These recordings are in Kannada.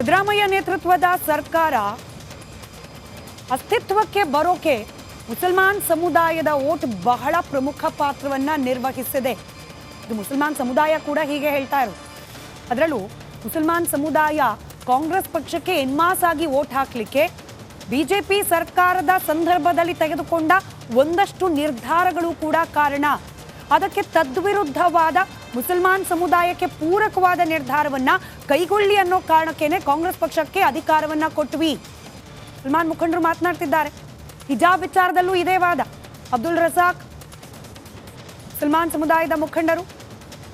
ಸಿದ್ದರಾಮಯ್ಯ ನೇತೃತ್ವದ ಸರ್ಕಾರ ಅಸ್ತಿತ್ವಕ್ಕೆ ಬರೋಕೆ ಮುಸಲ್ಮಾನ್ ಸಮುದಾಯದ ವೋಟ್ ಬಹಳ ಪ್ರಮುಖ ಪಾತ್ರವನ್ನ ನಿರ್ವಹಿಸಿದೆ. ಇದು ಮುಸಲ್ಮಾನ್ ಸಮುದಾಯ ಕೂಡ ಹೀಗೆ ಹೇಳ್ತಾ ಇರೋದು. ಅದರಲ್ಲೂ ಮುಸಲ್ಮಾನ್ ಸಮುದಾಯ ಕಾಂಗ್ರೆಸ್ ಪಕ್ಷಕ್ಕೆ ಎನ್ಮಾಸ್ ಆಗಿ ವೋಟ್ ಹಾಕಲಿಕ್ಕೆ ಬಿಜೆಪಿ ಸರ್ಕಾರದ ಸಂದರ್ಭದಲ್ಲಿ ತೆಗೆದುಕೊಂಡ ಒಂದಷ್ಟು ನಿರ್ಧಾರಗಳು ಕೂಡ ಕಾರಣ. ಅದಕ್ಕೆ ತದ್ವಿರುದ್ಧವಾದ ಮುಸಲ್ಮಾನ್ ಸಮುದಾಯಕ್ಕೆ ಪೂರಕವಾದ ನಿರ್ಧಾರವನ್ನ ಕೈಗೊಳ್ಳಿ ಅನ್ನೋ ಕಾರಣಕ್ಕೇನೆ ಕಾಂಗ್ರೆಸ್ ಪಕ್ಷಕ್ಕೆ ಅಧಿಕಾರವನ್ನ ಕೊಟ್ವಿ. ಮುಸಲ್ಮಾನ್ ಮುಖಂಡರು ಮಾತನಾಡ್ತಿದ್ದಾರೆ. ಹಿಜಾಬ್ ವಿಚಾರದಲ್ಲೂ ಇದೇ ವಾದ. ಅಬ್ದುಲ್ ರಜಾಕ್ ಮುಸಲ್ಮಾನ್ ಸಮುದಾಯದ ಮುಖಂಡರು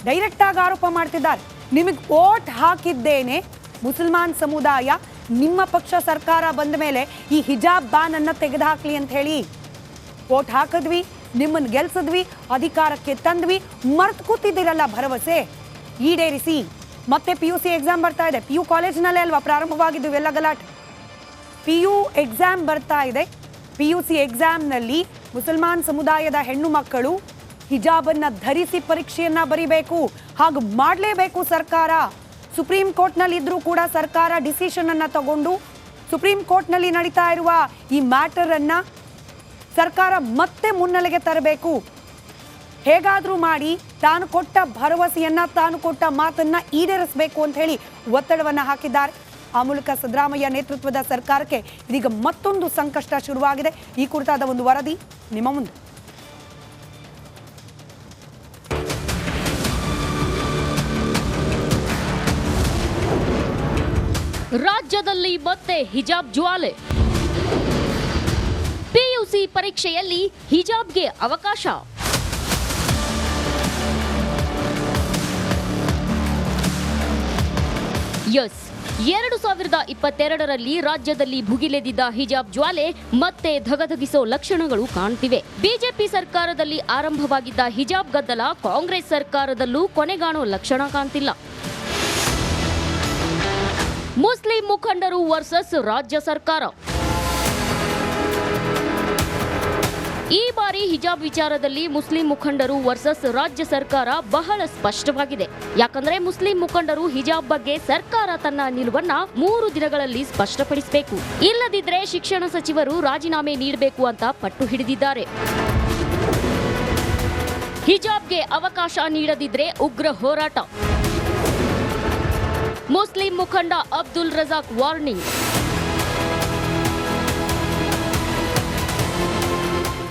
ಡೈರೆಕ್ಟ್ ಆಗಿ ಆರೋಪ ಮಾಡ್ತಿದ್ದಾರೆ. ನಿಮಗೆ ವೋಟ್ ಹಾಕಿದ್ದೇನೆ ಮುಸಲ್ಮಾನ್ ಸಮುದಾಯ, ನಿಮ್ಮ ಪಕ್ಷ ಸರ್ಕಾರ ಬಂದ ಮೇಲೆ ಈ ಹಿಜಾಬ್ ಬ್ಯಾನ್ ಅನ್ನ ತೆಗೆದುಹಾಕ್ಲಿ ಅಂತ ಹೇಳಿ ವೋಟ್ ಹಾಕಿದ್ವಿ, ನಿಮ್ಮನ್ನು ಗೆಲ್ಸಿದ್ವಿ, ಅಧಿಕಾರಕ್ಕೆ ತಂದ್ವಿ, ಮರ್ತು ಕೂತಿದ್ದೀರಲ್ಲ ಭರವಸೆ ಈಡೇರಿಸಿ. ಮತ್ತೆ PUC ಎಕ್ಸಾಮ್ ಬರ್ತಾ ಇದೆ. PU ಕಾಲೇಜಿನಲ್ಲೇ ಅಲ್ವಾ ಪ್ರಾರಂಭವಾಗಿದ್ದು ಇವೆಲ್ಲ ಗಲಾಟೆ. PU ಎಕ್ಸಾಮ್ ಬರ್ತಾ ಇದೆ. PUC ಎಕ್ಸಾಮ್ನಲ್ಲಿ ಮುಸಲ್ಮಾನ್ ಸಮುದಾಯದ ಹೆಣ್ಣು ಮಕ್ಕಳು ಹಿಜಾಬನ್ನ ಧರಿಸಿ ಪರೀಕ್ಷೆಯನ್ನ ಬರಿಬೇಕು. ಹಾಗೂ ಮಾಡಲೇಬೇಕು ಸರ್ಕಾರ. ಸುಪ್ರೀಂ ಕೋರ್ಟ್ನಲ್ಲಿ ಇದ್ರೂ ಕೂಡ ಸರ್ಕಾರ ಡಿಸಿಷನ್ ಅನ್ನ ತಗೊಂಡು ಸುಪ್ರೀಂ ಕೋರ್ಟ್ನಲ್ಲಿ ನಡೀತಾ ಇರುವ ಈ ಮ್ಯಾಟರ್ ಅನ್ನ ಸರ್ಕಾರ ಮತ್ತೆ ಮುನ್ನೆಲೆಗೆ ತರಬೇಕು. ಹೇಗಾದ್ರೂ ಮಾಡಿ ತಾನು ಕೊಟ್ಟ ಭರವಸೆಯನ್ನ, ತಾನು ಕೊಟ್ಟ ಮಾತನ್ನ ಈಡೇರಿಸಬೇಕು ಅಂತ ಹೇಳಿ ಒತ್ತಡವನ್ನ ಹಾಕಿದ್ದಾರೆ. ಆ ಮೂಲಕ ಸಿದ್ದರಾಮಯ್ಯ ನೇತೃತ್ವದ ಸರ್ಕಾರಕ್ಕೆ ಇದೀಗ ಮತ್ತೊಂದು ಸಂಕಷ್ಟ ಶುರುವಾಗಿದೆ. ಈ ಕುರಿತಾದ ಒಂದು ವರದಿ ನಿಮ್ಮ ಮುಂದೆ. ರಾಜ್ಯದಲ್ಲಿ ಮತ್ತೆ ಹಿಜಾಬ್ ಜ್ವಾಲೆ. PUC ಪರೀಕ್ಷೆಯಲ್ಲಿ ಹಿಜಾಬ್ಗೆ ಅವಕಾಶ. ಎಸ್, 2022ರಲ್ಲಿ ರಾಜ್ಯದಲ್ಲಿ ಭುಗಿಲೆದಿದ್ದ ಹಿಜಾಬ್ ಜ್ವಾಲೆ ಮತ್ತೆ ಧಗಧಗಿಸೋ ಲಕ್ಷಣಗಳು ಕಾಣ್ತಿವೆ. ಬಿಜೆಪಿ ಸರ್ಕಾರದಲ್ಲಿ ಆರಂಭವಾಗಿದ್ದ ಹಿಜಾಬ್ ಗದ್ದಲ ಕಾಂಗ್ರೆಸ್ ಸರ್ಕಾರದಲ್ಲೂ ಕೊನೆಗಾಣೋ ಲಕ್ಷಣ ಕಾಣ್ತಿಲ್ಲ. ಮುಸ್ಲಿಂ ಮುಖಂಡರು ವರ್ಸಸ್ ರಾಜ್ಯ ಸರ್ಕಾರ. ಈ ಬಾರಿ ಹಿಜಾಬ್ ವಿಚಾರದಲ್ಲಿ ಮುಸ್ಲಿಂ ಮುಖಂಡರು ವರ್ಸಸ್ ರಾಜ್ಯ ಸರ್ಕಾರ ಬಹಳ ಸ್ಪಷ್ಟವಾಗಿದೆ. ಯಾಕಂದ್ರೆ ಮುಸ್ಲಿಂ ಮುಖಂಡರು ಹಿಜಾಬ್ ಬಗ್ಗೆ ಸರ್ಕಾರ ತನ್ನ ನಿಲುವನ್ನ 3 ದಿನಗಳಲ್ಲಿ ಸ್ಪಷ್ಟಪಡಿಸಬೇಕು, ಇಲ್ಲದಿದ್ರೆ ಶಿಕ್ಷಣ ಸಚಿವರು ರಾಜೀನಾಮೆ ನೀಡಬೇಕು ಅಂತ ಪಟ್ಟು ಹಿಡಿದಿದ್ದಾರೆ. ಹಿಜಾಬ್ಗೆ ಅವಕಾಶ ನೀಡದಿದ್ರೆ ಉಗ್ರ ಹೋರಾಟ. ಮುಸ್ಲಿಂ ಮುಖಂಡ ಅಬ್ದುಲ್ ರಜಾಕ್ ವಾರ್ನಿಂಗ್.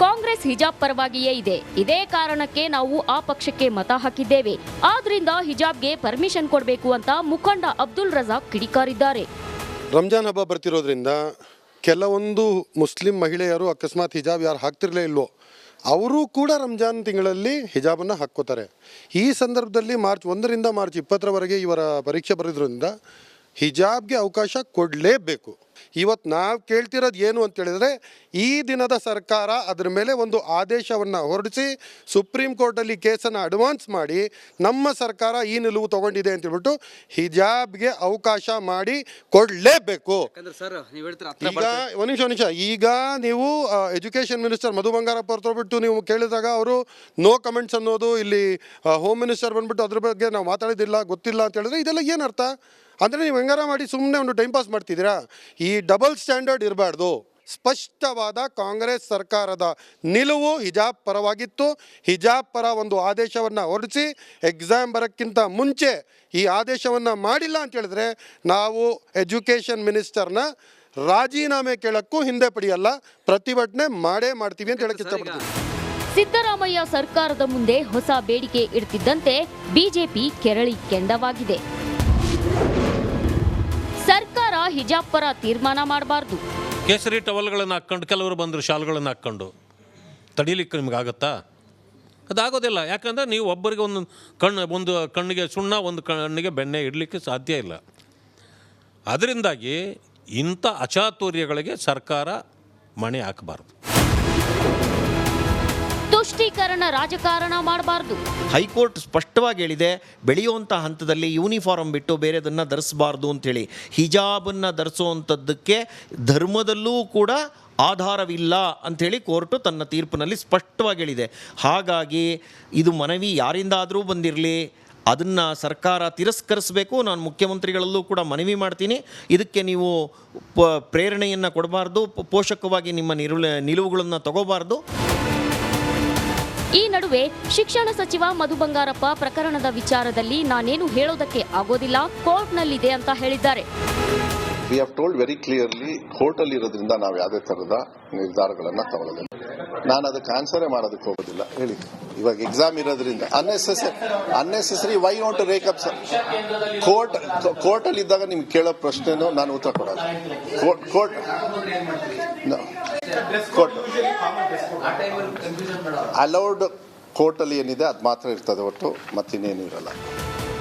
ಕಾಂಗ್ರೆಸ್ ಹಿಜಾಬ್ ಪರವಾಗಿಯೇ ಇದೆ. ಇದೇ ಕಾರಣಕ್ಕೆ ನಾವು ಆ ಪಕ್ಷಕ್ಕೆ ಮತ ಹಾಕಿದ್ದೇವೆ. ಆದ್ರಿಂದ ಹಿಜಾಬ್ಗೆ ಪರ್ಮಿಷನ್ ಕೊಡಬೇಕು ಅಂತ ಮುಖಂಡ ಅಬ್ದುಲ್ ರಜಾಕ್ ಕಿಡಿಕಾರಿದ್ದಾರೆ. ರಂಜಾನ್ ಹಬ್ಬ ಬರ್ತಿರೋದ್ರಿಂದ ಕೆಲವೊಂದು ಮುಸ್ಲಿಂ ಮಹಿಳೆಯರು ಅಕಸ್ಮಾತ್ ಹಿಜಾಬ್ ಯಾರು ಹಾಕ್ತಿರ್ಲೇ ಇಲ್ವೋ ಅವರು ಕೂಡ ರಂಜಾನ್ ತಿಂಗಳಲ್ಲಿ ಹಿಜಾಬನ್ನು ಹಾಕ್ಕೋತಾರೆ. ಈ ಸಂದರ್ಭದಲ್ಲಿ ಮಾರ್ಚ್ 1ರಿಂದ ಮಾರ್ಚ್ 20ರವರೆಗೆ ಇವರ ಪರೀಕ್ಷೆ ಬರೋದ್ರಿಂದ ಹಿಜಾಬ್ಗೆ ಅವಕಾಶ ಕೊಡಲೇಬೇಕು. ಇವತ್ತು ನಾವು ಕೇಳ್ತಿರೋದು ಏನು ಅಂತ ಹೇಳಿದ್ರೆ, ಈ ದಿನದ ಸರ್ಕಾರ ಅದರ ಮೇಲೆ ಒಂದು ಆದೇಶವನ್ನು ಹೊರಡಿಸಿ ಸುಪ್ರೀಂ ಕೋರ್ಟಲ್ಲಿ ಕೇಸನ್ನು ಅಡ್ವಾನ್ಸ್ ಮಾಡಿ ನಮ್ಮ ಸರ್ಕಾರ ಈ ನಿಲುವು ತಗೊಂಡಿದೆ ಅಂತ ಹೇಳ್ಬಿಟ್ಟು ಹಿಜಾಬ್ಗೆ ಅವಕಾಶ ಮಾಡಿ ಕೊಡಲೇಬೇಕು. ಈಗ ಒಂದು ನಿಮಿಷ, ಈಗ ನೀವು ಎಜುಕೇಷನ್ ಮಿನಿಸ್ಟರ್ ಮಧು ಬಂಗಾರಪ್ಪ ಅವ್ರು ತೊಗೊಬಿಟ್ಟು ನೀವು ಕೇಳಿದಾಗ ಅವರು ನೋ ಕಮೆಂಟ್ಸ್ ಅನ್ನೋದು, ಇಲ್ಲಿ ಹೋಮ್ ಮಿನಿಸ್ಟರ್ ಬಂದ್ಬಿಟ್ಟು ಅದ್ರ ಬಗ್ಗೆ ನಾವು ಮಾತಾಡಿದಿಲ್ಲ, ಗೊತ್ತಿಲ್ಲ ಅಂತ ಹೇಳಿದ್ರೆ ಇದೆಲ್ಲ ಏನು ಅರ್ಥ? ಅಂದರೆ ನೀವು ಹೆಂಗಾರ ಮಾಡಿ ಸುಮ್ಮನೆ ಒಂದು ಟೈಮ್ ಪಾಸ್ ಮಾಡ್ತಿದ್ದೀರಾ? ಈ ಡಬಲ್ ಸ್ಟ್ಯಾಂಡರ್ಡ್ ಇರಬಾರ್ದು. ಸ್ಪಷ್ಟವಾದ ಕಾಂಗ್ರೆಸ್ ಸರ್ಕಾರದ ನಿಲುವು ಹಿಜಾಬ್ ಪರವಾಗಿತ್ತು. ಹಿಜಾಬ್ ಪರ ಒಂದು ಆದೇಶವನ್ನು ಹೊರಡಿಸಿ ಎಕ್ಸಾಮ್ ಬರೋಕ್ಕಿಂತ ಮುಂಚೆ ಈ ಆದೇಶವನ್ನು ಮಾಡಿಲ್ಲ ಅಂತ ಹೇಳಿದ್ರೆ ನಾವು ಎಜುಕೇಷನ್ ಮಿನಿಸ್ಟರ್ನ ರಾಜೀನಾಮೆ ಕೇಳಕ್ಕೂ ಹಿಂದೆ ಪಡೆಯಲ್ಲ, ಪ್ರತಿಭಟನೆ ಮಾಡೇ ಮಾಡ್ತೀವಿ ಅಂತ ಹೇಳಕ್ಕೆ ಇಷ್ಟಪಡ್ತೀವಿ. ಸಿದ್ದರಾಮಯ್ಯ ಸರ್ಕಾರದ ಮುಂದೆ ಹೊಸ ಬೇಡಿಕೆ ಇಡ್ತಿದ್ದಂತೆ ಬಿಜೆಪಿ ಕೆರಳಿ ಕೆಂಡವಾಗಿದೆ. ಸರ್ಕಾರ ಹಿಜಾಬ್ ಪರ ತೀರ್ಮಾನ ಮಾಡಬಾರ್ದು. ಕೇಸರಿ ಟವಲ್ಗಳನ್ನು ಹಾಕ್ಕೊಂಡು ಕೆಲವರು ಬಂದರು ಶಾಲ್ಗಳನ್ನು ಹಾಕ್ಕೊಂಡು ತಡೀಲಿಕ್ಕೆ ನಿಮಗಾಗತ್ತಾ? ಅದಾಗೋದಿಲ್ಲ. ಯಾಕಂದರೆ ನೀವು ಒಬ್ಬರಿಗೆ ಒಂದು ಕಣ್ಣಿಗೆ ಸುಣ್ಣ, ಒಂದು ಕಣ್ಣಿಗೆ ಬೆಣ್ಣೆ ಇಡಲಿಕ್ಕೆ ಸಾಧ್ಯ ಇಲ್ಲ. ಅದರಿಂದಾಗಿ ಇಂಥ ಅಚಾತುರ್ಯಗಳಿಗೆ ಸರ್ಕಾರ ಮಣೆ ಹಾಕಬಾರ್ದು. ತುಷ್ಟೀಕರಣ ರಾಜಕಾರಣ ಮಾಡಬಾರ್ದು. ಹೈಕೋರ್ಟ್ ಸ್ಪಷ್ಟವಾಗಿ ಹೇಳಿದೆ, ಬೆಳೆಯುವಂಥ ಹಂತದಲ್ಲಿ ಯೂನಿಫಾರ್ಮ್ ಬಿಟ್ಟು ಬೇರೆದನ್ನು ಧರಿಸಬಾರ್ದು ಅಂಥೇಳಿ. ಹಿಜಾಬನ್ನು ಧರಿಸುವಂಥದ್ದಕ್ಕೆ ಧರ್ಮದಲ್ಲೂ ಕೂಡ ಆಧಾರವಿಲ್ಲ ಅಂಥೇಳಿ ಕೋರ್ಟು ತನ್ನ ತೀರ್ಪಿನಲ್ಲಿ ಸ್ಪಷ್ಟವಾಗಿ ಹೇಳಿದೆ. ಹಾಗಾಗಿ ಇದು ಮನವಿ ಯಾರಿಂದಾದರೂ ಬಂದಿರಲಿ, ಅದನ್ನು ಸರ್ಕಾರ ತಿರಸ್ಕರಿಸಬೇಕು. ನಾನು ಮುಖ್ಯಮಂತ್ರಿಗಳಲ್ಲೂ ಕೂಡ ಮನವಿ ಮಾಡ್ತೀನಿ, ಇದಕ್ಕೆ ನೀವು ಪ್ರೇರಣೆಯನ್ನು ಕೊಡಬಾರ್ದು, ಪೋಷಕವಾಗಿ ನಿಮ್ಮ ನಿಲುವುಗಳನ್ನು ತಗೋಬಾರ್ದು. ಈ ನಡುವೆ ಶಿಕ್ಷಣ ಸಚಿವ ಮಧು ಬಂಗಾರಪ್ಪ ಪ್ರಕರಣದ ವಿಚಾರದಲ್ಲಿ ನಾನೇನು ಹೇಳೋದಕ್ಕೆ ಆಗೋದಿಲ್ಲ, ಕೋರ್ಟ್ನಲ್ಲಿದೆ ಅಂತ ಹೇಳಿದ್ದಾರೆ. We have told very clearly, ಕೋರ್ಟಲ್ಲಿ ಇರೋದ್ರಿಂದ ನಾವು ಯಾವುದೇ ಥರದ ನಿರ್ಧಾರಗಳನ್ನು ತಗೊಳ್ಳೋದಿಲ್ಲ. ನಾನು ಅದಕ್ಕೆ ಆನ್ಸರೇ ಮಾಡೋದಕ್ಕೆ ಹೋಗೋದಿಲ್ಲ. ಹೇಳಿ, ಇವಾಗ ಎಕ್ಸಾಮ್ ಇರೋದ್ರಿಂದ unnecessary why want to rake up ಕೋರ್ಟಲ್ಲಿ ಇದ್ದಾಗ ನಿಮ್ಗೆ ಕೇಳೋ ಪ್ರಶ್ನೆನೂ ನಾನು ಉತ್ತರ ಕೊಡೋದು. ಕೋರ್ಟ್ ಅಲೌಡ್ ಕೋರ್ಟಲ್ಲಿ ಏನಿದೆ ಅದು ಮಾತ್ರ ಇರ್ತದೆ, ಒಟ್ಟು ಮತ್ತಿನ್ನೇನು ಇರಲ್ಲ.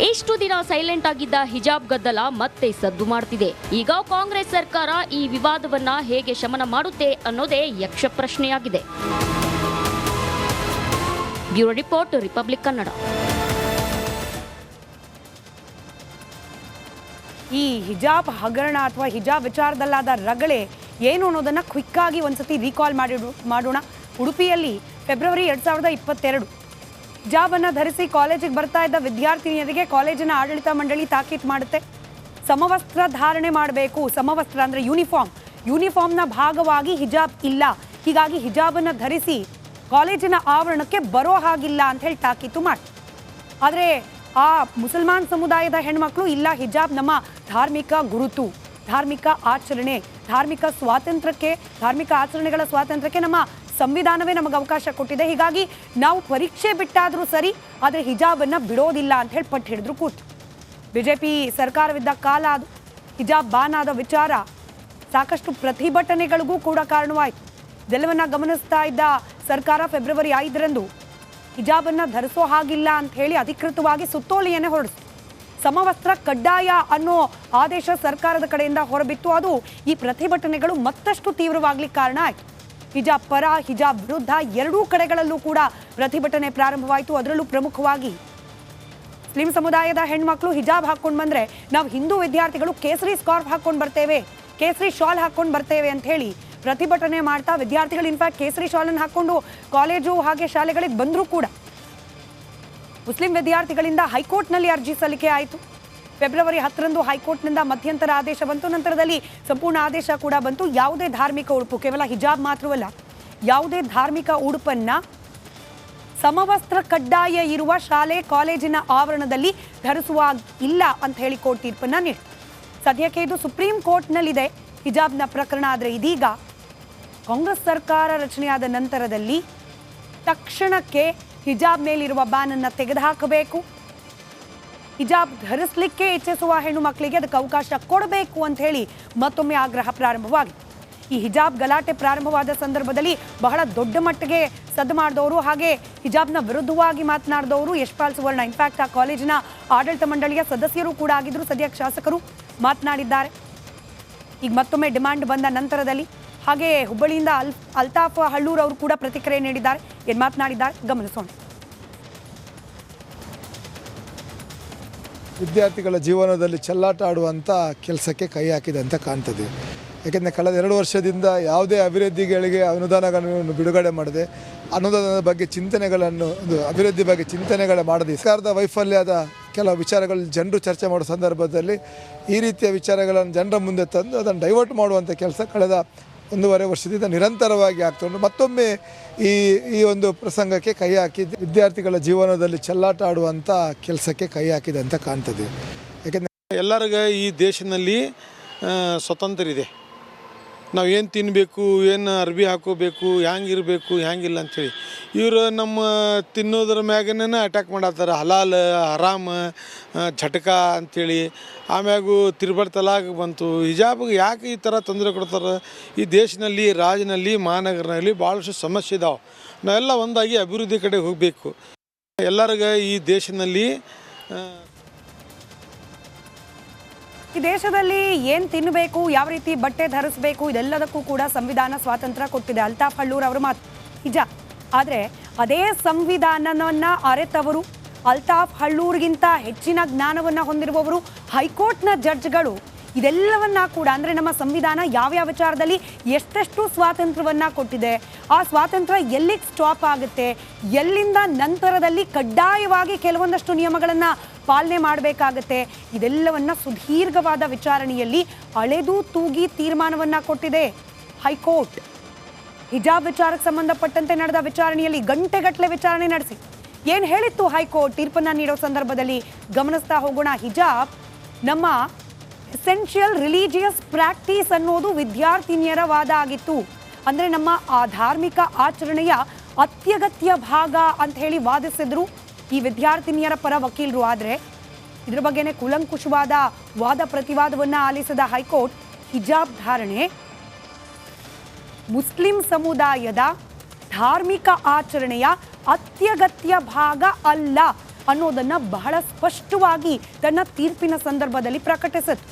ಇಷ್ಟು ದಿನ ಸೈಲೆಂಟ್ ಆಗಿದ್ದ ಹಿಜಾಬ್ ಗದ್ದಲ ಮತ್ತೆ ಸದ್ದು ಮಾಡ್ತಿದೆ. ಈಗ ಕಾಂಗ್ರೆಸ್ ಸರ್ಕಾರ ಈ ವಿವಾದವನ್ನ ಹೇಗೆ ಶಮನ ಮಾಡುತ್ತೆ ಅನ್ನೋದೇ ಯಕ್ಷ ಪ್ರಶ್ನೆಯಾಗಿದೆ. Bureau report, republic Kannada. ಈ ಹಿಜಾಬ್ ಹಗರಣ ಅಥವಾ ಹಿಜಾಬ್ ವಿಚಾರದಲ್ಲಾದ ರಗಳೆ ಏನು ಅನ್ನೋದನ್ನ ಕ್ವಿಕ್ ಆಗಿ ಒಂದ್ಸತಿ ರೀಕಾಲ್ ಮಾಡೋಣ. ಉಡುಪಿಯಲ್ಲಿ ಫೆಬ್ರವರಿ 2022 ಹಿಜಾಬನ್ನು ಧರಿಸಿ ಕಾಲೇಜಿಗೆ ಬರ್ತಾ ಇದ್ದ ವಿದ್ಯಾರ್ಥಿನಿಯರಿಗೆ ಕಾಲೇಜಿನ ಆಡಳಿತ ಮಂಡಳಿ ತಾಕೀತು ಮಾಡುತ್ತೆ. ಸಮವಸ್ತ್ರ ಧಾರಣೆ ಮಾಡಬೇಕು. ಸಮವಸ್ತ್ರ ಅಂದರೆ ಯೂನಿಫಾರ್ಮ್ನ ಭಾಗವಾಗಿ ಹಿಜಾಬ್ ಇಲ್ಲ, ಹೀಗಾಗಿ ಹಿಜಾಬನ್ನು ಧರಿಸಿ ಕಾಲೇಜಿನ ಆವರಣಕ್ಕೆ ಬರೋ ಹಾಗಿಲ್ಲ ಅಂತ ಹೇಳಿ ತಾಕೀತು ಮಾಡಿ. ಆದರೆ ಆ ಮುಸಲ್ಮಾನ್ ಸಮುದಾಯದ ಹೆಣ್ಮಕ್ಳು ಇಲ್ಲ, ಹಿಜಾಬ್ ನಮ್ಮ ಧಾರ್ಮಿಕ ಗುರುತು, ಧಾರ್ಮಿಕ ಆಚರಣೆ, ಧಾರ್ಮಿಕ ಸ್ವಾತಂತ್ರ್ಯಕ್ಕೆ, ಧಾರ್ಮಿಕ ಆಚರಣೆಗಳ ಸ್ವಾತಂತ್ರ್ಯಕ್ಕೆ ನಮ್ಮ ಸಂವಿಧಾನವೇ ನಮಗೆ ಅವಕಾಶ ಕೊಟ್ಟಿದೆ, ಹೀಗಾಗಿ ನಾವು ಪರೀಕ್ಷೆ ಬಿಟ್ಟಾದರೂ ಸರಿ, ಆದರೆ ಹಿಜಾಬನ್ನು ಬಿಡೋದಿಲ್ಲ ಅಂತ ಹೇಳಿ ಪಟ್ಟು ಹಿಡಿದ್ರು ಕೂತು. ಬಿಜೆಪಿ ಸರ್ಕಾರವಿದ್ದ ಕಾಲ ಅದು ಹಿಜಾಬ್ ಬಾನ್ ಆದ ವಿಚಾರ ಸಾಕಷ್ಟು ಪ್ರತಿಭಟನೆಗಳಿಗೂ ಕೂಡ ಕಾರಣವಾಯಿತು. ಇದೆಲ್ಲವನ್ನ ಗಮನಿಸ್ತಾ ಇದ್ದ ಸರ್ಕಾರ ಫೆಬ್ರವರಿ 5ರಂದು ಹಿಜಾಬನ್ನು ಧರಿಸೋ ಹಾಗಿಲ್ಲ ಅಂತ ಹೇಳಿ ಅಧಿಕೃತವಾಗಿ ಸುತ್ತೋಲೆಯನ್ನೇ ಹೊರಡಿಸಿತು. ಸಮವಸ್ತ್ರ ಕಡ್ಡಾಯ ಅನ್ನೋ ಆದೇಶ ಸರ್ಕಾರದ ಕಡೆಯಿಂದ ಹೊರಬಿತ್ತು. ಅದು ಈ ಪ್ರತಿಭಟನೆಗಳು ಮತ್ತಷ್ಟು ತೀವ್ರವಾಗ್ಲಿಕ್ಕೆ ಕಾರಣ ಆಯಿತು. ಹಿಜಾಬ್ ಪರ, ಹಿಜಾಬ್ ವಿರುದ್ಧ ಎರಡೂ ಕಡೆಗಳಲ್ಲೂ ಕೂಡ ಪ್ರತಿಭಟನೆ ಪ್ರಾರಂಭವಾಯಿತು. ಅದರಲ್ಲೂ ಪ್ರಮುಖವಾಗಿ ಮುಸ್ಲಿಂ ಸಮುದಾಯದ ಹೆಣ್ಮಕ್ಳು ಹಿಜಾಬ್ ಹಾಕೊಂಡು ಬಂದರೆ ನಾವು ಹಿಂದೂ ವಿದ್ಯಾರ್ಥಿಗಳು ಕೇಸರಿ ಸ್ಕಾರ್ಫ್ ಹಾಕೊಂಡು ಬರ್ತೇವೆ, ಕೇಸರಿ ಶಾಲ್ ಹಾಕೊಂಡು ಬರ್ತೇವೆ ಅಂತ ಹೇಳಿ ಪ್ರತಿಭಟನೆ ಮಾಡ್ತಾ ವಿದ್ಯಾರ್ಥಿಗಳು ಇನ್ಫ್ಯಾಕ್ಟ್ ಕೇಸರಿ ಶಾಲನ್ನು ಹಾಕೊಂಡು ಕಾಲೇಜು ಹಾಗೆ ಶಾಲೆಗಳಿಗೆ ಬಂದರೂ ಕೂಡ ಮುಸ್ಲಿಂ ವಿದ್ಯಾರ್ಥಿಗಳಿಂದ ಹೈಕೋರ್ಟ್ನಲ್ಲಿ ಅರ್ಜಿ ಸಲ್ಲಿಕೆ ಆಯಿತು. ಫೆಬ್ರವರಿ 10ರಂದು ಹೈಕೋರ್ಟ್ನಿಂದ ಮಧ್ಯಂತರ ಆದೇಶ ಬಂತು. ನಂತರದಲ್ಲಿ ಸಂಪೂರ್ಣ ಆದೇಶ ಕೂಡ ಬಂತು. ಯಾವುದೇ ಧಾರ್ಮಿಕ ಉಡುಪು, ಕೇವಲ ಹಿಜಾಬ್ ಮಾತ್ರವಲ್ಲ, ಯಾವುದೇ ಧಾರ್ಮಿಕ ಉಡುಪನ್ನು ಸಮವಸ್ತ್ರ ಕಡ್ಡಾಯ ಇರುವ ಶಾಲೆ ಕಾಲೇಜಿನ ಆವರಣದಲ್ಲಿ ಧರಿಸುವ ಇಲ್ಲ ಅಂತ ಹೇಳಿ ಕೋರ್ಟ್ ತೀರ್ಪನ್ನು ನೀಡಿತು. ಸದ್ಯಕ್ಕೆ ಇದು ಸುಪ್ರೀಂ ಕೋರ್ಟ್ನಲ್ಲಿದೆ ಹಿಜಾಬ್ನ ಪ್ರಕರಣ. ಆದರೆ ಇದೀಗ ಕಾಂಗ್ರೆಸ್ ಸರ್ಕಾರ ರಚನೆಯಾದ ನಂತರದಲ್ಲಿ ತಕ್ಷಣಕ್ಕೆ ಹಿಜಾಬ್ ಮೇಲಿರುವ ಬ್ಯಾನನ್ನು ತೆಗೆದುಹಾಕಬೇಕು, ಹಿಜಾಬ್ ಧರಿಸಲಿಕ್ಕೆ ಇಚ್ಛಿಸುವ ಹೆಣ್ಣು ಮಕ್ಕಳಿಗೆ ಅದಕ್ಕೆ ಅವಕಾಶ ಕೊಡಬೇಕು ಅಂತ ಹೇಳಿ ಮತ್ತೊಮ್ಮೆ ಆಗ್ರಹ ಪ್ರಾರಂಭವಾಗಿದೆ. ಈ ಹಿಜಾಬ್ ಗಲಾಟೆ ಪ್ರಾರಂಭವಾದ ಸಂದರ್ಭದಲ್ಲಿ ಬಹಳ ದೊಡ್ಡ ಮಟ್ಟಿಗೆ ಸದ್ದು ಮಾಡಿದವರು ಹಾಗೆ ಹಿಜಾಬ್ನ ವಿರುದ್ಧವಾಗಿ ಮಾತನಾಡಿದವರು ಯಶ್ಪಾಲ್ ಸುವರ್ಣ. ಇನ್ಫ್ಯಾಕ್ಟ್ ಆ ಕಾಲೇಜಿನ ಆಡಳಿತ ಮಂಡಳಿಯ ಸದಸ್ಯರು ಕೂಡ ಆಗಿದ್ರು, ಸದ್ಯಕ್ಕೆ ಶಾಸಕರು ಮಾತನಾಡಿದ್ದಾರೆ. ಈಗ ಮತ್ತೊಮ್ಮೆ ಡಿಮ್ಯಾಂಡ್ ಬಂದ ನಂತರದಲ್ಲಿ ಹಾಗೆ ಹುಬ್ಬಳ್ಳಿಯಿಂದ ಅಲ್ತಾಫ್ ಹಳ್ಳೂರ್ ಅವರು ಕೂಡ ಪ್ರತಿಕ್ರಿಯೆ ನೀಡಿದ್ದಾರೆ. ಏನು ಮಾತನಾಡಿದ್ದಾರೆ ಗಮನಿಸೋಣ. ವಿದ್ಯಾರ್ಥಿಗಳ ಜೀವನದಲ್ಲಿ ಚೆಲ್ಲಾಟ ಆಡುವಂಥ ಕೆಲಸಕ್ಕೆ ಕೈ ಹಾಕಿದೆ ಅಂತ ಕಾಣ್ತದೆ. ಯಾಕೆಂದರೆ ಕಳೆದ 2 ವರ್ಷದಿಂದ ಯಾವುದೇ ಅಭಿವೃದ್ಧಿಗಳಿಗೆ ಅನುದಾನಗಳನ್ನು ಬಿಡುಗಡೆ ಮಾಡದೆ, ಅನುದಾನದ ಬಗ್ಗೆ ಚಿಂತನೆಗಳನ್ನು, ಅಭಿವೃದ್ಧಿ ಬಗ್ಗೆ ಚಿಂತನೆಗಳು ಮಾಡದೆ, ಸರ್ಕಾರದ ವೈಫಲ್ಯದ ಕೆಲವು ವಿಚಾರಗಳು ಜನರು ಚರ್ಚೆ ಮಾಡೋ ಸಂದರ್ಭದಲ್ಲಿ ಈ ರೀತಿಯ ವಿಚಾರಗಳನ್ನು ಜನರ ಮುಂದೆ ತಂದು ಅದನ್ನು ಡೈವರ್ಟ್ ಮಾಡುವಂಥ ಕೆಲಸ ಕಳೆದ 1.5 ವರ್ಷದಿಂದ ನಿರಂತರವಾಗಿ ಆಗ್ತೊಂಡು ಮತ್ತೊಮ್ಮೆ ಈ ಒಂದು ಪ್ರಸಂಗಕ್ಕೆ ಕೈ ಹಾಕಿದ್ದು ವಿದ್ಯಾರ್ಥಿಗಳ ಜೀವನದಲ್ಲಿ ಚೆಲ್ಲಾಟ ಆಡುವಂಥ ಕೆಲಸಕ್ಕೆ ಕೈ ಹಾಕಿದೆ ಅಂತ ಕಾಣ್ತದೆ. ಯಾಕೆಂದರೆ ಎಲ್ಲರಿಗೂ ಈ ದೇಶದಲ್ಲಿ ಸ್ವತಂತ್ರ ಇದೆ. ನಾವು ಏನು ತಿನ್ನಬೇಕು, ಏನು ಅರ್ಬಿ ಹಾಕೋಬೇಕು, ಹ್ಯಾಂಗಿರಬೇಕು, ಹ್ಯಾಂಗಿಲ್ಲ ಅಂಥೇಳಿ ಇವರು ನಮ್ಮ ತಿನ್ನೋದ್ರ ಮ್ಯಾಗನೇ ಅಟ್ಯಾಕ್ ಮಾಡತ್ತಾರ. ಹಲಾಲ್, ಹರಾಮ್, ಝಟಕ ಅಂಥೇಳಿ. ಆಮ್ಯಾಗೂ ತಿರ್ಬರ್ ತಲಾಕ್ ಬಂತು. ಹಿಜಾಬ್ಗೆ ಯಾಕೆ ಈ ಥರ ತೊಂದರೆ ಕೊಡ್ತಾರೆ? ಈ ದೇಶದಲ್ಲಿ, ರಾಜ್ಯದಲ್ಲಿ, ಮಹಾನಗರನಲ್ಲಿ ಭಾಳಷ್ಟು ಸಮಸ್ಯೆ ಇದಾವೆ. ನಾವೆಲ್ಲ ಒಂದಾಗಿ ಅಭಿವೃದ್ಧಿ ಕಡೆ ಹೋಗಬೇಕು. ಎಲ್ಲರಿಗೂ ಈ ದೇಶದಲ್ಲಿ ಈ ದೇಶದಲ್ಲಿ ಏನು ತಿನ್ನಬೇಕು, ಯಾವ ರೀತಿ ಬಟ್ಟೆ ಧರಿಸಬೇಕು, ಇದೆಲ್ಲದಕ್ಕೂ ಕೂಡ ಸಂವಿಧಾನ ಸ್ವಾತಂತ್ರ್ಯ ಕೊಟ್ಟಿದೆ. ಅಲ್ತಾಫ್ ಹಳ್ಳೂರ್ ಅವರ ಮಾತು ನಿಜ. ಆದರೆ ಅದೇ ಸಂವಿಧಾನವನ್ನು ಅರೆತವರು, ಅಲ್ತಾಫ್ ಹಳ್ಳೂರ್ಗಿಂತ ಹೆಚ್ಚಿನ ಜ್ಞಾನವನ್ನು ಹೊಂದಿರುವವರು, ಹೈಕೋರ್ಟ್ನ ಜಡ್ಜ್ಗಳು ಇದೆಲ್ಲವನ್ನ ಕೂಡ, ಅಂದರೆ ನಮ್ಮ ಸಂವಿಧಾನ ಯಾವ್ಯಾವ ವಿಚಾರದಲ್ಲಿ ಎಷ್ಟೆಷ್ಟು ಸ್ವಾತಂತ್ರ್ಯವನ್ನು ಕೊಟ್ಟಿದೆ, ಆ ಸ್ವಾತಂತ್ರ್ಯ ಎಲ್ಲಿಗೆ ಸ್ಟಾಪ್ ಆಗುತ್ತೆ, ಎಲ್ಲಿಂದ ನಂತರದಲ್ಲಿ ಕಡ್ಡಾಯವಾಗಿ ಕೆಲವೊಂದಷ್ಟು ನಿಯಮಗಳನ್ನು ಪಾಲನೆ ಮಾಡಬೇಕಾಗತ್ತೆ. ಇದೆಲ್ಲವನ್ನ ಸುದೀರ್ಘವಾದ ವಿಚಾರಣೆಯಲ್ಲಿ ಅಳೆದು ತೂಗಿ ತೀರ್ಮಾನವನ್ನ ಕೊಟ್ಟಿದೆ ಹೈಕೋರ್ಟ್. ಹಿಜಾಬ್ ವಿಚಾರಕ್ಕೆ ಸಂಬಂಧಪಟ್ಟಂತೆ ನಡೆದ ವಿಚಾರಣೆಯಲ್ಲಿ ಗಂಟೆಗಟ್ಟಲೆ ವಿಚಾರಣೆ ನಡೆಸಿ ಏನು ಹೇಳಿತ್ತು ಹೈಕೋರ್ಟ್ ತೀರ್ಪನ್ನ ನೀಡೋ ಸಂದರ್ಭದಲ್ಲಿ ಗಮನಿಸ್ತಾ ಹೋಗೋಣ. ಹಿಜಾಬ್ ನಮ್ಮ ಎಸೆನ್ಷಿಯಲ್ ರಿಲಿಜಿಯಸ್ ಪ್ರಾಕ್ಟೀಸ್ ಅನ್ನೋದು ವಿದ್ಯಾರ್ಥಿನಿಯರ ವಾದ ಆಗಿತ್ತು. ಅಂದರೆ ನಮ್ಮ ಆ ಧಾರ್ಮಿಕ ಆಚರಣೆಯ ಅತ್ಯಗತ್ಯ ಭಾಗ ಅಂತ ಹೇಳಿ ವಾದಿಸಿದ್ರು ಈ ವಿದ್ಯಾರ್ಥಿನಿಯರ ಪರ ವಕೀಲರು. ಆದರೆ ಇದ್ರ ಬಗ್ಗೆನೇ ಕೂಲಂಕುಷವಾದ ವಾದ ಪ್ರತಿವಾದವನ್ನು ಆಲಿಸಿದ ಹೈಕೋರ್ಟ್ ಹಿಜಾಬ್ ಧಾರಣೆ ಮುಸ್ಲಿಂ ಸಮುದಾಯದ ಧಾರ್ಮಿಕ ಆಚರಣೆಯ ಅತ್ಯಗತ್ಯ ಭಾಗ ಅಲ್ಲ ಅನ್ನೋದನ್ನ ಬಹಳ ಸ್ಪಷ್ಟವಾಗಿ ತನ್ನ ತೀರ್ಪಿನ ಸಂದರ್ಭದಲ್ಲಿ ಪ್ರಕಟಿಸಿತು.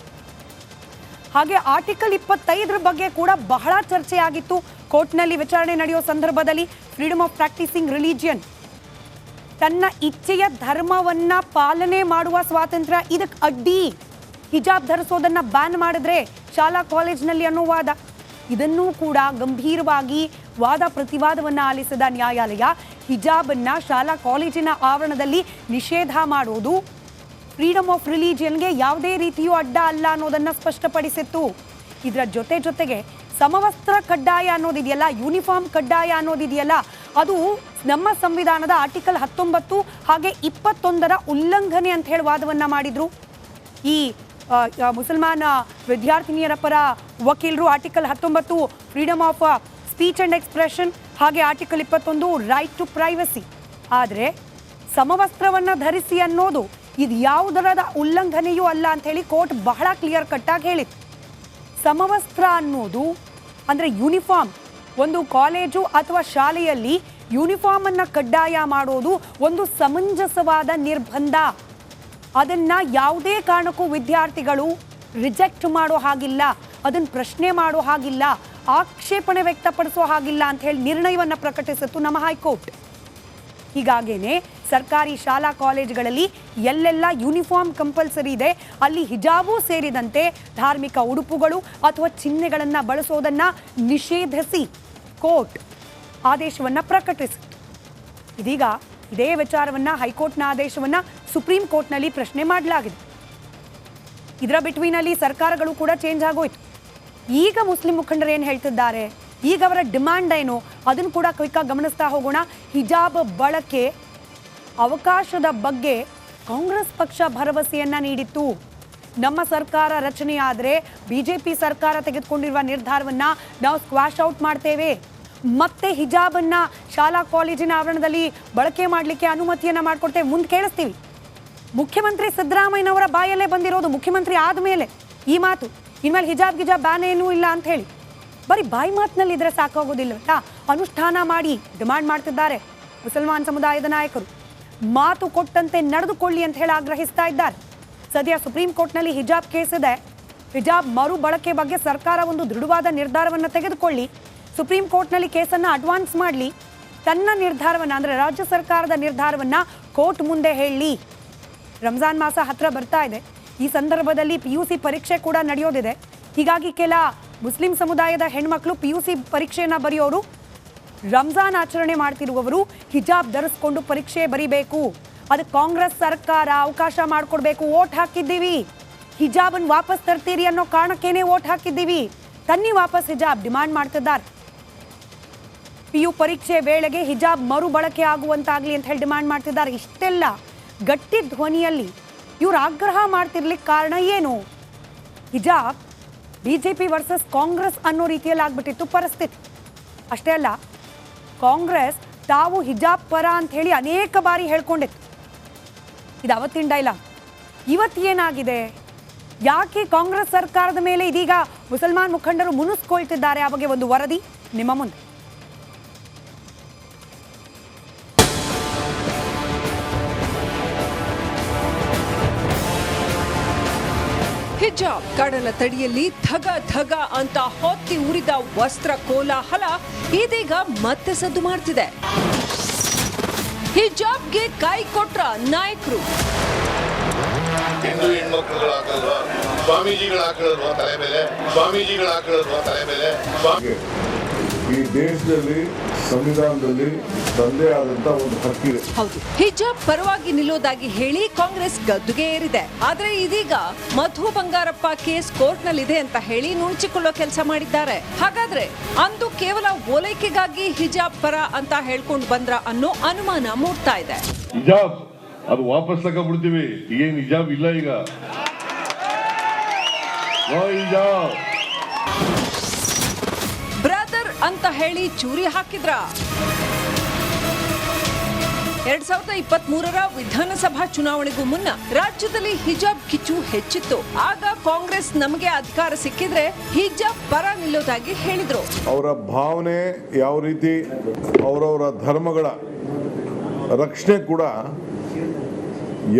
ಹಾಗೆ ಆರ್ಟಿಕಲ್ 25 ಬಗ್ಗೆ ಕೂಡ ಬಹಳ ಚರ್ಚೆ ಆಗಿತ್ತು ಕೋರ್ಟ್ನಲ್ಲಿ ವಿಚಾರಣೆ ನಡೆಯೋ ಸಂದರ್ಭದಲ್ಲಿ. ಫ್ರೀಡಮ್ ಆಫ್ ಪ್ರಾಕ್ಟೀಸಿಂಗ್ ರಿಲಿಜಿಯನ್, ತನ್ನ ಇಚ್ಛೆಯ ಧರ್ಮವನ್ನ ಪಾಲನೆ ಮಾಡುವ ಸ್ವಾತಂತ್ರ್ಯ, ಇದಕ್ಕೆ ಅಡ್ಡಿ. ಹಿಜಾಬ್ ಧರಿಸೋದನ್ನ ಬ್ಯಾನ್ ಮಾಡಿದ್ರೆ ಶಾಲಾ ಕಾಲೇಜಿನಲ್ಲಿ ಅನ್ನೋ ವಾದ. ಇದನ್ನೂ ಕೂಡ ಗಂಭೀರವಾಗಿ ವಾದ ಪ್ರತಿವಾದವನ್ನು ಆಲಿಸಿದ ನ್ಯಾಯಾಲಯ ಹಿಜಾಬನ್ನ ಶಾಲಾ ಕಾಲೇಜಿನ ಆವರಣದಲ್ಲಿ ನಿಷೇಧ ಮಾಡೋದು ಫ್ರೀಡಮ್ ಆಫ್ ರಿಲಿಜಿಯನ್ಗೆ ಯಾವುದೇ ರೀತಿಯೂ ಅಡ್ಡ ಅಲ್ಲ ಅನ್ನೋದನ್ನು ಸ್ಪಷ್ಟಪಡಿಸಿತ್ತು. ಇದರ ಜೊತೆಗೆ ಸಮವಸ್ತ್ರ ಕಡ್ಡಾಯ ಅನ್ನೋದಿದೆಯಲ್ಲ, ಯೂನಿಫಾರ್ಮ್ ಕಡ್ಡಾಯ ಅನ್ನೋದಿದೆಯಲ್ಲ, ಅದು ನಮ್ಮ ಸಂವಿಧಾನದ ಆರ್ಟಿಕಲ್ 19 ಹಾಗೆ 21ರ ಉಲ್ಲಂಘನೆ ಅಂತ ಹೇಳಿ ವಾದವನ್ನು ಮಾಡಿದ್ರು ಈ ಮುಸಲ್ಮಾನ ವಿದ್ಯಾರ್ಥಿನಿಯರ ಪರ ವಕೀಲರು. Article 19 freedom of speech and expression, ಹಾಗೆ ಆರ್ಟಿಕಲ್ 21 ರೈಟ್ ಟು ಪ್ರೈವಸಿ. ಆದರೆ ಸಮವಸ್ತ್ರವನ್ನು ಧರಿಸಿ ಅನ್ನೋದು ಇದು ಯಾವುದರ ಉಲ್ಲಂಘನೆಯೂ ಅಲ್ಲ ಅಂತ ಹೇಳಿ ಕೋರ್ಟ್ ಬಹಳ ಕ್ಲಿಯರ್ ಕಟ್ಟಾಗಿ ಹೇಳಿತ್ತು. ಸಮವಸ್ತ್ರ ಅನ್ನೋದು ಅಂದರೆ ಯೂನಿಫಾರ್ಮ್, ಒಂದು ಕಾಲೇಜು ಅಥವಾ ಶಾಲೆಯಲ್ಲಿ ಯೂನಿಫಾರ್ಮನ್ನು ಕಡ್ಡಾಯ ಮಾಡೋದು ಒಂದು ಸಮಂಜಸವಾದ ನಿರ್ಬಂಧ. ಅದನ್ನು ಯಾವುದೇ ಕಾರಣಕ್ಕೂ ವಿದ್ಯಾರ್ಥಿಗಳು ರಿಜೆಕ್ಟ್ ಮಾಡೋ ಹಾಗಿಲ್ಲ, ಅದನ್ನು ಪ್ರಶ್ನೆ ಮಾಡೋ ಹಾಗಿಲ್ಲ, ಆಕ್ಷೇಪಣೆ ವ್ಯಕ್ತಪಡಿಸೋ ಹಾಗಿಲ್ಲ ಅಂತ ಹೇಳಿ ನಿರ್ಣಯವನ್ನು ಪ್ರಕಟಿಸಿತ್ತು ನಮ್ಮ ಹೈಕೋರ್ಟ್. ಹೀಗಾಗೇನೆ ಸರ್ಕಾರಿ ಶಾಲಾ ಕಾಲೇಜುಗಳಲ್ಲಿ ಎಲ್ಲೆಲ್ಲ ಯೂನಿಫಾರ್ಮ್ ಕಂಪಲ್ಸರಿ ಇದೆ ಅಲ್ಲಿ ಹಿಜಾಬು ಸೇರಿದಂತೆ ಧಾರ್ಮಿಕ ಉಡುಪುಗಳು ಅಥವಾ ಚಿಹ್ನೆಗಳನ್ನು ಬಳಸೋದನ್ನು ನಿಷೇಧಿಸಿ ಕೋರ್ಟ್ ಆದೇಶವನ್ನು ಪ್ರಕಟಿಸಿತು. ಇದೀಗ ಇದೇ ವಿಚಾರವನ್ನು ಹೈಕೋರ್ಟ್ನ ಆದೇಶವನ್ನು ಸುಪ್ರೀಂ ಕೋರ್ಟ್ನಲ್ಲಿ ಪ್ರಶ್ನೆ ಮಾಡಲಾಗಿದೆ. ಇದರ ಬಿಟ್ವೀನಲ್ಲಿ ಸರ್ಕಾರಗಳು ಕೂಡ ಚೇಂಜ್ ಆಗೋಯ್ತು. ಈಗ ಮುಸ್ಲಿಂ ಮುಖಂಡರು ಏನು ಹೇಳ್ತಿದ್ದಾರೆ, ಈಗ ಅವರ ಡಿಮ್ಯಾಂಡ್ ಏನು, ಅದನ್ನು ಕೂಡ ಕ್ವಿಕ್ಕಾಗಿ ಗಮನಿಸ್ತಾ ಹೋಗೋಣ. ಹಿಜಾಬ್ ಬಳಕೆ ಅವಕಾಶದ ಬಗ್ಗೆ ಕಾಂಗ್ರೆಸ್ ಪಕ್ಷ ಭರವಸೆಯನ್ನ ನೀಡಿತ್ತು. ನಮ್ಮ ಸರ್ಕಾರ ರಚನೆ ಆದರೆ ಬಿಜೆಪಿ ಸರ್ಕಾರ ತೆಗೆದುಕೊಂಡಿರುವ ನಿರ್ಧಾರವನ್ನ ನಾವು ಸ್ಕ್ವಾಶ್ ಔಟ್ ಮಾಡ್ತೇವೆ, ಮತ್ತೆ ಹಿಜಾಬನ್ನ ಶಾಲಾ ಕಾಲೇಜಿನ ಆವರಣದಲ್ಲಿ ಬಳಕೆ ಮಾಡಲಿಕ್ಕೆ ಅನುಮತಿಯನ್ನ ಮಾಡಿಕೊಡ್ತೇವೆ. ಮುಂದೆ ಕೇಳಿಸ್ತೀವಿ. ಮುಖ್ಯಮಂತ್ರಿ ಸಿದ್ದರಾಮಯ್ಯನವರ ಬಾಯಲ್ಲೇ ಬಂದಿರೋದು ಮುಖ್ಯಮಂತ್ರಿ ಆದಮೇಲೆ ಈ ಮಾತು. ಇನ್ಮೇಲೆ ಹಿಜಾಬ್ ಬ್ಯಾನ್ ಏನೂ ಇಲ್ಲ ಅಂತ ಹೇಳಿ ಬರೀ ಬಾಯಿ ಮಾತಿನಲ್ಲಿ ಇದ್ರೆ ಸಾಕಾಗೋದಿಲ್ಲ, ಅನುಷ್ಠಾನ ಮಾಡಿ ಡಿಮಾಂಡ್ ಮಾಡ್ತಿದ್ದಾರೆ ಮುಸಲ್ಮಾನ್ ಸಮುದಾಯದ ನಾಯಕರು. ಮಾತು ಕೊಟ್ಟಂತೆ ನಡೆದುಕೊಳ್ಳಿ ಅಂತ ಹೇಳಿ ಆಗ್ರಹಿಸ್ತಾ ಇದ್ದಾರೆ. ಸದ್ಯ ಸುಪ್ರೀಂ ಕೋರ್ಟ್ನಲ್ಲಿ ಹಿಜಾಬ್ ಕೇಸ್ ಇದೆ. ಹಿಜಾಬ್ ಮರು ಬಳಕೆ ಬಗ್ಗೆ ಸರ್ಕಾರ ಒಂದು ದೃಢವಾದ ನಿರ್ಧಾರವನ್ನು ತೆಗೆದುಕೊಳ್ಳಿ, ಸುಪ್ರೀಂ ಕೋರ್ಟ್ನಲ್ಲಿ ಕೇಸನ್ನು ಅಡ್ವಾನ್ಸ್ ಮಾಡಲಿ, ತನ್ನ ನಿರ್ಧಾರವನ್ನು ಅಂದರೆ ರಾಜ್ಯ ಸರ್ಕಾರದ ನಿರ್ಧಾರವನ್ನು ಕೋರ್ಟ್ ಮುಂದೆ ಹೇಳಲಿ. ರಂಜಾನ್ ಮಾಸ ಹತ್ರ ಬರ್ತಾ ಇದೆ. ಈ ಸಂದರ್ಭದಲ್ಲಿ PUC ಪರೀಕ್ಷೆ ಕೂಡ ನಡೆಯೋದಿದೆ. ಹೀಗಾಗಿ ಕೆಲ ಮುಸ್ಲಿಂ ಸಮುದಾಯದ ಹೆಣ್ಮಕ್ಳು PUC ಪರೀಕ್ಷೆಯನ್ನು ಬರೆಯೋರು, ರಂಜಾನ್ ಆಚರಣೆ ಮಾಡ್ತಿರುವವರು ಹಿಜಾಬ್ ಧರಿಸ್ಕೊಂಡು ಪರೀಕ್ಷೆ ಬರಿಬೇಕು. ಅದಕ್ಕೆ ಕಾಂಗ್ರೆಸ್ ಸರ್ಕಾರ ಅವಕಾಶ ಮಾಡಿಕೊಡ್ಬೇಕು. ವೋಟ್ ಹಾಕಿದ್ದೀವಿ, ಹಿಜಾಬನ್ನು ವಾಪಸ್ ತರ್ತೀರಿ ಅನ್ನೋ ಕಾರಣಕ್ಕೇನೆ ವೋಟ್ ಹಾಕಿದ್ದೀವಿ, ತನ್ನಿ ವಾಪಸ್ ಹಿಜಾಬ್ ಡಿಮಾಂಡ್ ಮಾಡ್ತಿದ್ದಾರೆ. PU ಪರೀಕ್ಷೆ ವೇಳೆಗೆ ಹಿಜಾಬ್ ಮರು ಬಳಕೆ ಆಗುವಂತಾಗಲಿ ಅಂತ ಹೇಳಿ ಡಿಮಾಂಡ್ ಮಾಡ್ತಿದ್ದಾರೆ. ಇಷ್ಟೆಲ್ಲ ಗಟ್ಟಿ ಧ್ವನಿಯಲ್ಲಿ ಇವ್ರು ಆಗ್ರಹ ಮಾಡ್ತಿರ್ಲಿಕ್ಕೆ ಕಾರಣ ಏನು? ಹಿಜಾಬ್ BJP ವರ್ಸಸ್ ಕಾಂಗ್ರೆಸ್ ಅನ್ನೋ ರೀತಿಯಲ್ಲಿ ಆಗ್ಬಿಟ್ಟಿತ್ತು ಪರಿಸ್ಥಿತಿ. ಅಷ್ಟೇ ಅಲ್ಲ, ಕಾಂಗ್ರೆಸ್ ತಾವು ಹಿಜಾಬ್ ಪರ ಅಂತ ಹೇಳಿ ಅನೇಕ ಬಾರಿ ಹೇಳ್ಕೊಂಡಿತ್ತು. ಇದು ಅವತ್ತಿನ ಡೈಲಾಗ್. ಇವತ್ತು ಏನಾಗಿದೆ? ಯಾಕೆ ಕಾಂಗ್ರೆಸ್ ಸರ್ಕಾರದ ಮೇಲೆ ಇದೀಗ ಮುಸಲ್ಮಾನ್ ಮುಖಂಡರು ಮುನಿಸ್ಕೊಳ್ತಿದ್ದಾರೆ? ಆ ಬಗ್ಗೆ ಒಂದು ವರದಿ ನಿಮ್ಮ ಮುಂದೆ. ಹಿಜಾಬ್ ಕಡಲ ತಡಿಯಲ್ಲಿ ಧಗ ಧಗ ಅಂತ ಹೊತ್ತಿ ಉರಿದ ವಸ್ತ್ರ ಕೋಲಾಹಲ ಇದೀಗ ಮತ್ತೆ ಸದ್ದು ಮಾಡ್ತಿದೆ. ಹಿಜಾಬ್ಗೆ ಕೈ ಕೊಟ್ರ ನಾಯಕರು. ಹಿಂದೂ ಹೆಣ್ಮಕ್ಳುಗಳು ಹಾಕಲ್ವಾ, ಸ್ವಾಮೀಜಿಗಳು ಹಾಕಿದ್ರು ತಲೆ ಮೇಲೆ, ಸ್ವಾಮೀಜಿಗಳು ಹಾಕಿದ್ರು ತಲೆ ಮೇಲೆ. ಈ ದೇಶದಲ್ಲಿ ಸಂವಿಧಾನದಲ್ಲಿ ತಂದೆ ಆದಂತ ಒಂದು ಹಕ್ಕಿದೆ. ಹೌದು, ಹಿಜಾಬ್ ಪರವಾಗಿ ನಿಲ್ಲೋದಾಗಿ ಹೇಳಿ ಕಾಂಗ್ರೆಸ್ ಗದ್ದುಗೆ ಏರಿದೆ. ಆದ್ರೆ ಇದೀಗ ಮಧು ಬಂಗಾರಪ್ಪ ಕೇಸ್ ಕೋರ್ಟ್ ನಲ್ಲಿದೆ ಅಂತ ಹೇಳಿ ನುಣುಚಿಕೊಳ್ಳೋ ಕೆಲಸ ಮಾಡಿದ್ದಾರೆ. ಹಾಗಾದ್ರೆ ಅಂದು ಕೇವಲ ಓಲೈಕೆಗಾಗಿ ಹಿಜಾಬ್ ಪರ ಅಂತ ಹೇಳ್ಕೊಂಡು ಬಂದ್ರ ಅನ್ನೋ ಅನುಮಾನ ಮೂಡ್ತಾ ಇದೆ. ಹಿಜಾಬ್ ಅದು ವಾಪಸ್ ತಗೊಂಡ್ಬಿಡ್ತೀವಿ, ಏನ್ ಹಿಜಾಬ್ ಇಲ್ಲ ಈಗ. ಹಿಜಾಬ್ ಬ್ರದರ್ ಅಂತ ಹೇಳಿ ಚೂರಿ ಹಾಕಿದ್ರ. 2023ರ ವಿಧಾನಸಭಾ ಚುನಾವಣೆಗೂ ಮುನ್ನ ರಾಜ್ಯದಲ್ಲಿ ಹಿಜಾಬ್ ಕಿಚ್ಚು ಹೆಚ್ಚಿತ್ತು. ಆಗ ಕಾಂಗ್ರೆಸ್ ನಮಗೆ ಅಧಿಕಾರ ಸಿಕ್ಕಿದ್ರೆ ಹಿಜಾಬ್ ಪರ ನಿಲ್ಲೋದಾಗಿ ಹೇಳಿದ್ರು. ಅವರ ಭಾವನೆ ಯಾವ ರೀತಿ, ಅವರವರ ಧರ್ಮಗಳ ರಕ್ಷಣೆ ಕೂಡ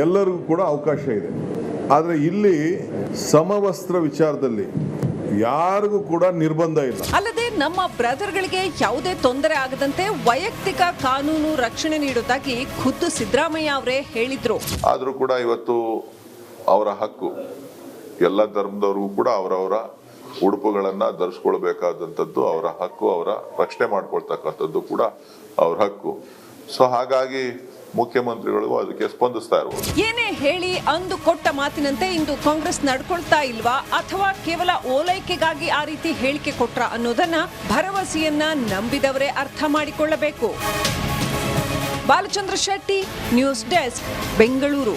ಎಲ್ಲರಿಗೂ ಕೂಡ ಅವಕಾಶ ಇದೆ. ಆದರೆ ಇಲ್ಲಿ ಸಮವಸ್ತ್ರ ವಿಚಾರದಲ್ಲಿ ಯಾರಿಗೂ ಕೂಡ ನಿರ್ಬಂಧ ಇಲ್ಲ. ಅಲ್ಲದೆ ನಮ್ಮ ಬ್ರದರ್ಗಳಿಗೆ ಯಾವುದೇ ತೊಂದರೆ ಆಗದಂತೆ ವೈಯಕ್ತಿಕ ಕಾನೂನು ರಕ್ಷಣೆ ನೀಡುವುದಾಗಿ ಖುದ್ದು ಸಿದ್ದರಾಮಯ್ಯ ಅವರೇ ಹೇಳಿದ್ರು. ಆದರೂ ಕೂಡ ಇವತ್ತು ಅವರ ಹಕ್ಕು, ಎಲ್ಲ ಧರ್ಮದವ್ರಿಗೂ ಕೂಡ ಅವರವರ ಉಡುಪುಗಳನ್ನ ಧರಿಸ್ಕೊಳ್ಬೇಕಾದಂಥದ್ದು ಅವರ ಹಕ್ಕು, ಅವರ ರಕ್ಷಣೆ ಮಾಡ್ಕೊಳ್ತಕ್ಕಂಥದ್ದು ಕೂಡ ಅವ್ರ ಹಕ್ಕು. ಸೊ ಹಾಗಾಗಿ ಮುಖ್ಯಮಂತ್ರಿಗಳು ಅದಕ್ಕೆ ಸ್ಪಂದಿಸ್ತಾ ಇರ್ಬೋದು. ಏನೇ ಹೇಳಿ ಅಂದು ಕೊಟ್ಟ ಮಾತಿನಂತೆ ಇಂದು ಕಾಂಗ್ರೆಸ್ ನಡ್ಕೊಳ್ತಾ ಇಲ್ವಾ, ಅಥವಾ ಕೇವಲ ಓಲೈಕೆಗಾಗಿ ಆ ರೀತಿ ಹೇಳಿಕೆ ಕೊಟ್ರ ಅನ್ನೋದನ್ನ ಭರವಸೆಯನ್ನ ನಂಬಿದವರೇ ಅರ್ಥ ಮಾಡಿಕೊಳ್ಳಬೇಕು. Balachandra Shetty, news desk, Bengaluru.